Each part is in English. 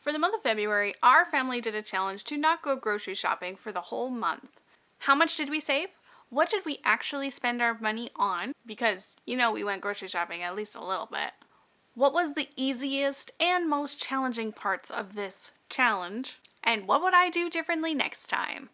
For the month of February, our family did a challenge to not go grocery shopping for the whole month. How much did we save? What did we actually spend our money on? Because, we went grocery shopping at least a little bit. What was the easiest and most challenging parts of this challenge? And what would I do differently next time?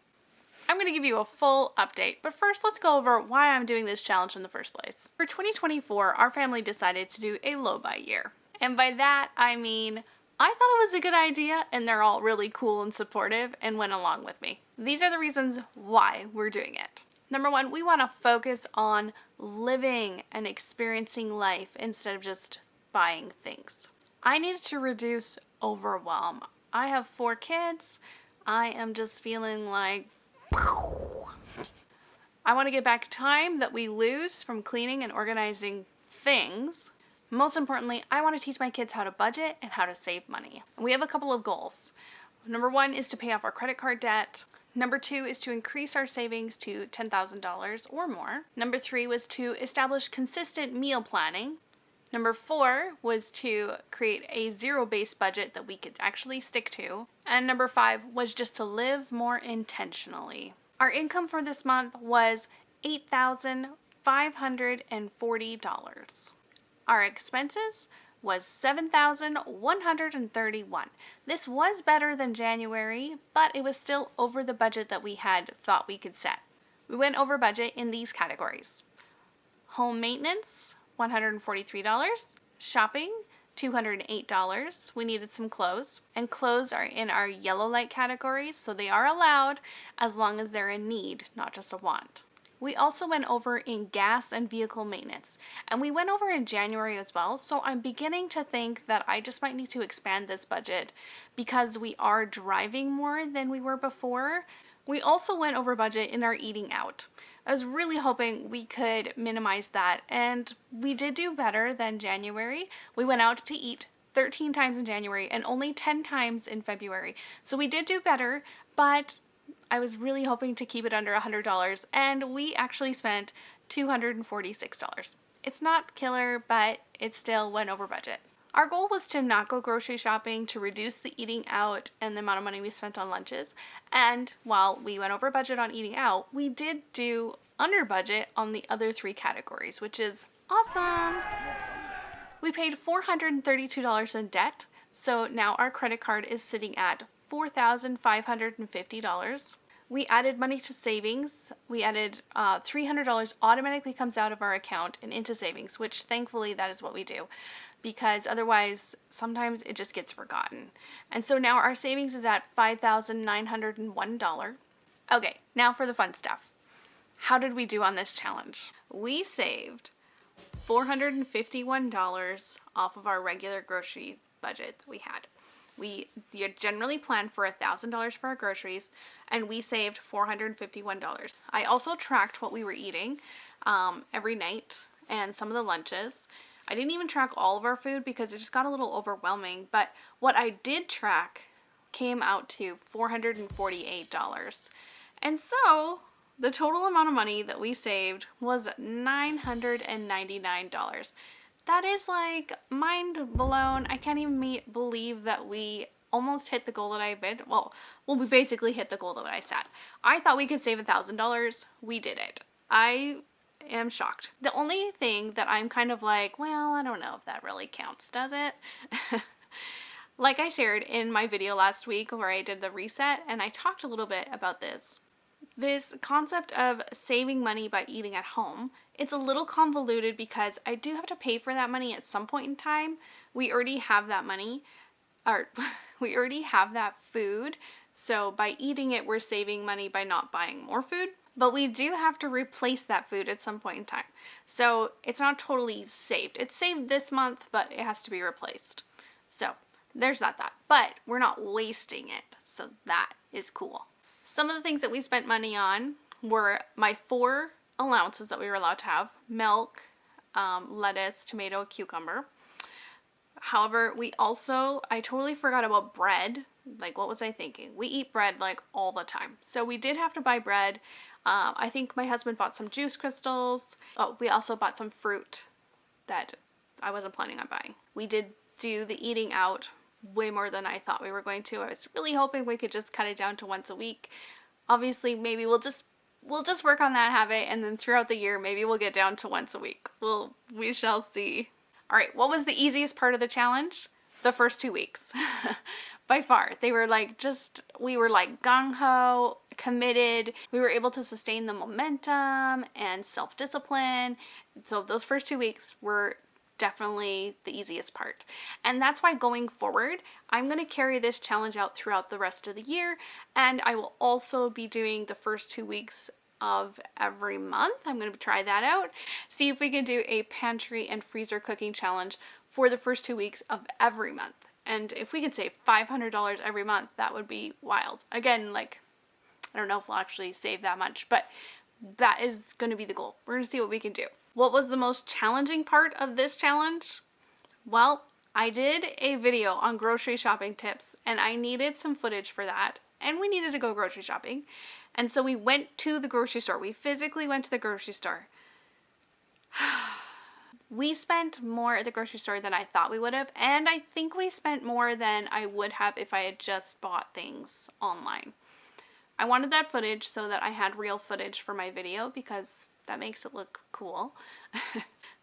I'm going to give you a full update, but first let's go over why I'm doing this challenge in the first place. For 2024, our family decided to do a low-buy year. And by that, I mean, I thought it was a good idea, and they're all really cool and supportive and went along with me. These are the reasons why we're doing it. Number one, we want to focus on living and experiencing life instead of just buying things. I needed to reduce overwhelm. I have 4 kids. I am just feeling like I want to get back time that we lose from cleaning and organizing things. Most importantly, I want to teach my kids how to budget and how to save money. We have a couple of goals. Number 1 is to pay off our credit card debt. Number 2 is to increase our savings to $10,000 or more. Number 3 was to establish consistent meal planning. Number 4 was to create a zero-based budget that we could actually stick to. And number 5 was just to live more intentionally. Our income for this month was $8,540. Our expenses was $7,131. This was better than January, but it was still over the budget that we had thought we could set. We went over budget in these categories. Home maintenance, $143. Shopping, $208. We needed some clothes. And clothes are in our yellow light categories, so they are allowed as long as they're in need, not just a want. We also went over in gas and vehicle maintenance, and we went over in January as well, so I'm beginning to think that I just might need to expand this budget because we are driving more than we were before. We also went over budget in our eating out. I was really hoping we could minimize that, and we did do better than January. We went out to eat 13 times in January and only 10 times in February. So we did do better, but I was really hoping to keep it under $100, and we actually spent $246. It's not killer, but it still went over budget. Our goal was to not go grocery shopping, to reduce the eating out and the amount of money we spent on lunches. And while we went over budget on eating out, we did do under budget on the other 3 categories, which is awesome. We paid $432 in debt, so now our credit card is sitting at $4,550. We added money to savings. We added $300 automatically comes out of our account and into savings, which thankfully that is what we do, because otherwise sometimes it just gets forgotten. And so now our savings is at $5,901. Okay, now for the fun stuff. How did we do on this challenge? We saved $451 off of our regular grocery budget that we had. We generally planned for $1,000 for our groceries, and we saved $451. I also tracked what we were eating every night and some of the lunches. I didn't even track all of our food because it just got a little overwhelming, but what I did track came out to $448. And so the total amount of money that we saved was $999. That is like mind blown. I can't even believe that we almost hit the goal that I bid. Well, we basically hit the goal that I set. I thought we could save $1,000. We did it. I am shocked. The only thing that I'm kind of like, well, I don't know if that really counts, does it? Like I shared in my video last week where I did the reset, and I talked a little bit about this. This concept of saving money by eating at home, it's a little convoluted because I do have to pay for that money at some point in time. We already have that money, or we already have that food. So by eating it, we're saving money by not buying more food. But we do have to replace that food at some point in time. So it's not totally saved. It's saved this month, but it has to be replaced. So there's that thought. But we're not wasting it. So that is cool. Some of the things that we spent money on were my 4 allowances that we were allowed to have: milk, lettuce, tomato, cucumber. However, I totally forgot about bread. Like, what was I thinking? We eat bread like all the time. So we did have to buy bread. I think my husband bought some juice crystals. Oh, we also bought some fruit that I wasn't planning on buying. We did do the eating out way more than I thought we were going to. I was really hoping we could just cut it down to once a week. Obviously, maybe we'll just work on that habit, and then throughout the year, maybe we'll get down to once a week. We shall see. All right, what was the easiest part of the challenge? The first 2 weeks. By far. They were we were like gung-ho, committed. We were able to sustain the momentum and self-discipline. So those first 2 weeks were definitely the easiest part. And that's why going forward, I'm going to carry this challenge out throughout the rest of the year. And I will also be doing the first 2 weeks of every month. I'm going to try that out. See if we can do a pantry and freezer cooking challenge for the first 2 weeks of every month. And if we can save $500 every month, that would be wild. Again, I don't know if we'll actually save that much, but that is going to be the goal. We're going to see what we can do. What was the most challenging part of this challenge? Well, I did a video on grocery shopping tips, and I needed some footage for that, and we needed to go grocery shopping. And so we went to the grocery store. We physically went to the grocery store. We spent more at the grocery store than I thought we would have, and I think we spent more than I would have if I had just bought things online. I wanted that footage so that I had real footage for my video because that makes it look cool.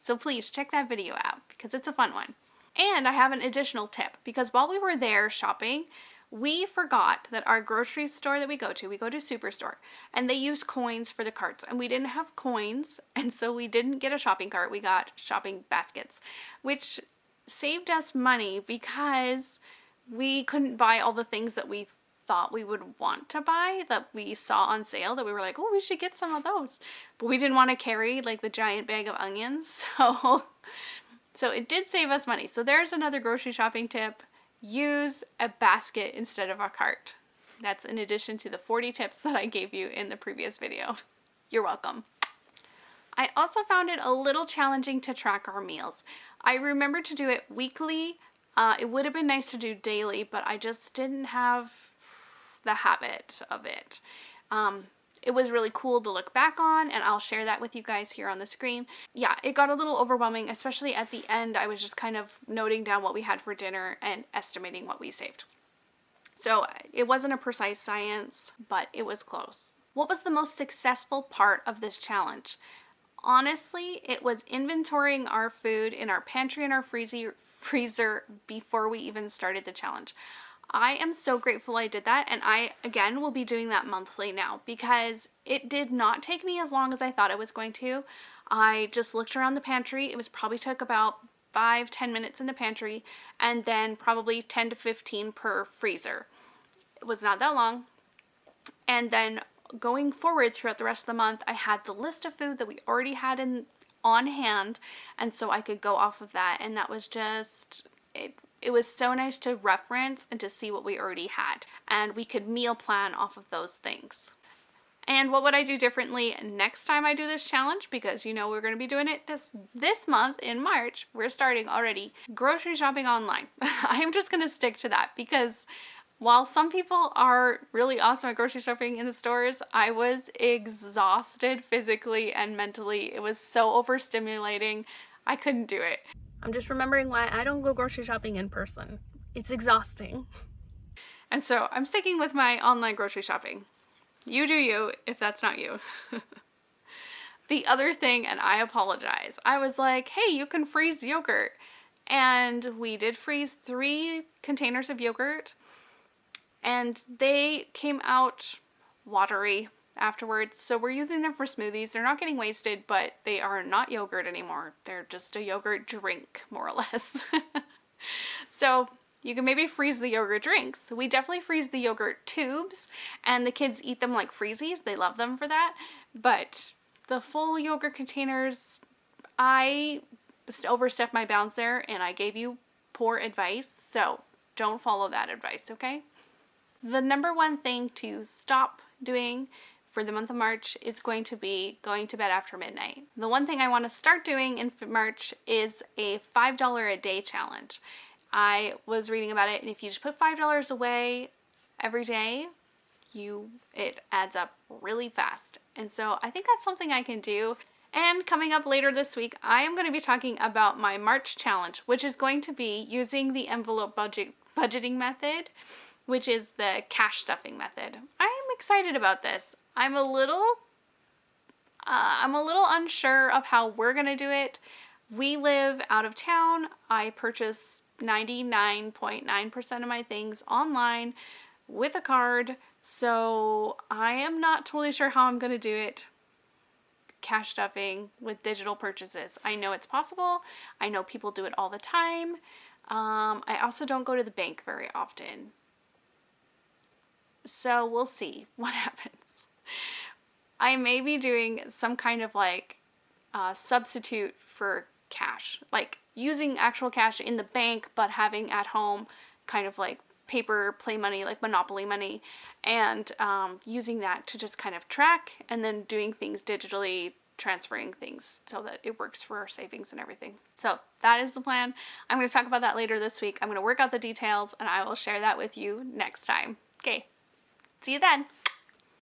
So please check that video out because it's a fun one. And I have an additional tip because while we were there shopping, we forgot that our grocery store that we go to Superstore, and they use coins for the carts, and we didn't have coins, and so we didn't get a shopping cart, we got shopping baskets, which saved us money because we couldn't buy all the things that we thought we would want to buy that we saw on sale that we were like, oh, we should get some of those, but we didn't want to carry the giant bag of onions, so it did save us money. So there's another grocery shopping tip. Use a basket instead of a cart. That's in addition to the 40 tips that I gave you in the previous video. You're welcome. I also found it a little challenging to track our meals. I remember to do it weekly. It would have been nice to do daily, but I just didn't have the habit of it. It was really cool to look back on, and I'll share that with you guys here on the screen. Yeah, it got a little overwhelming, especially at the end. I was just kind of noting down what we had for dinner and estimating what we saved. So it wasn't a precise science, but it was close. What was the most successful part of this challenge? Honestly, it was inventorying our food in our pantry and our freezer before we even started the challenge. I am so grateful I did that, and I, again, will be doing that monthly now because it did not take me as long as I thought it was going to. I just looked around the pantry. It probably took about 5-10 minutes in the pantry, and then probably 10 to 15 per freezer. It was not that long. And then going forward throughout the rest of the month, I had the list of food that we already had on hand, and so I could go off of that, and that was just... It was so nice to reference and to see what we already had, and we could meal plan off of those things. And what would I do differently next time I do this challenge? Because we're going to be doing it this month in March. We're starting already. Grocery shopping online. I'm just going to stick to that because while some people are really awesome at grocery shopping in the stores, I was exhausted physically and mentally. It was so overstimulating. I couldn't do it. I'm just remembering why I don't go grocery shopping in person. It's exhausting. And so I'm sticking with my online grocery shopping. You do you if that's not you. The other thing, and I apologize, I was like, hey, you can freeze yogurt. And we did freeze 3 containers of yogurt, and they came out watery afterwards. So we're using them for smoothies. They're not getting wasted, but they are not yogurt anymore. They're just a yogurt drink, more or less. So you can maybe freeze the yogurt drinks. We definitely freeze the yogurt tubes, and the kids eat them like freezies. They love them for that. But the full yogurt containers, I overstepped my bounds there, and I gave you poor advice. So don't follow that advice, okay? The number one thing to stop doing for the month of March is going to be going to bed after midnight. The one thing I want to start doing in March is a $5 a day challenge. I was reading about it, and if you just put $5 away every day, it adds up really fast. And so I think that's something I can do. And coming up later this week, I am going to be talking about my March challenge, which is going to be using the envelope budget budgeting method, which is the cash stuffing method. I am excited about this. I'm a little unsure of how we're gonna do it. We live out of town. I purchase 99.9% of my things online with a card, so I am not totally sure how I'm gonna do it. Cash stuffing with digital purchases. I know it's possible. I know people do it all the time. I also don't go to the bank very often. So we'll see what happens. I may be doing some kind of like substitute for cash, like using actual cash in the bank, but having at home kind of like paper play money, like Monopoly money, and using that to just kind of track, and then doing things digitally, transferring things so that it works for our savings and everything. So that is the plan. I'm going to talk about that later this week. I'm going to work out the details, and I will share that with you next time. Okay, see you then.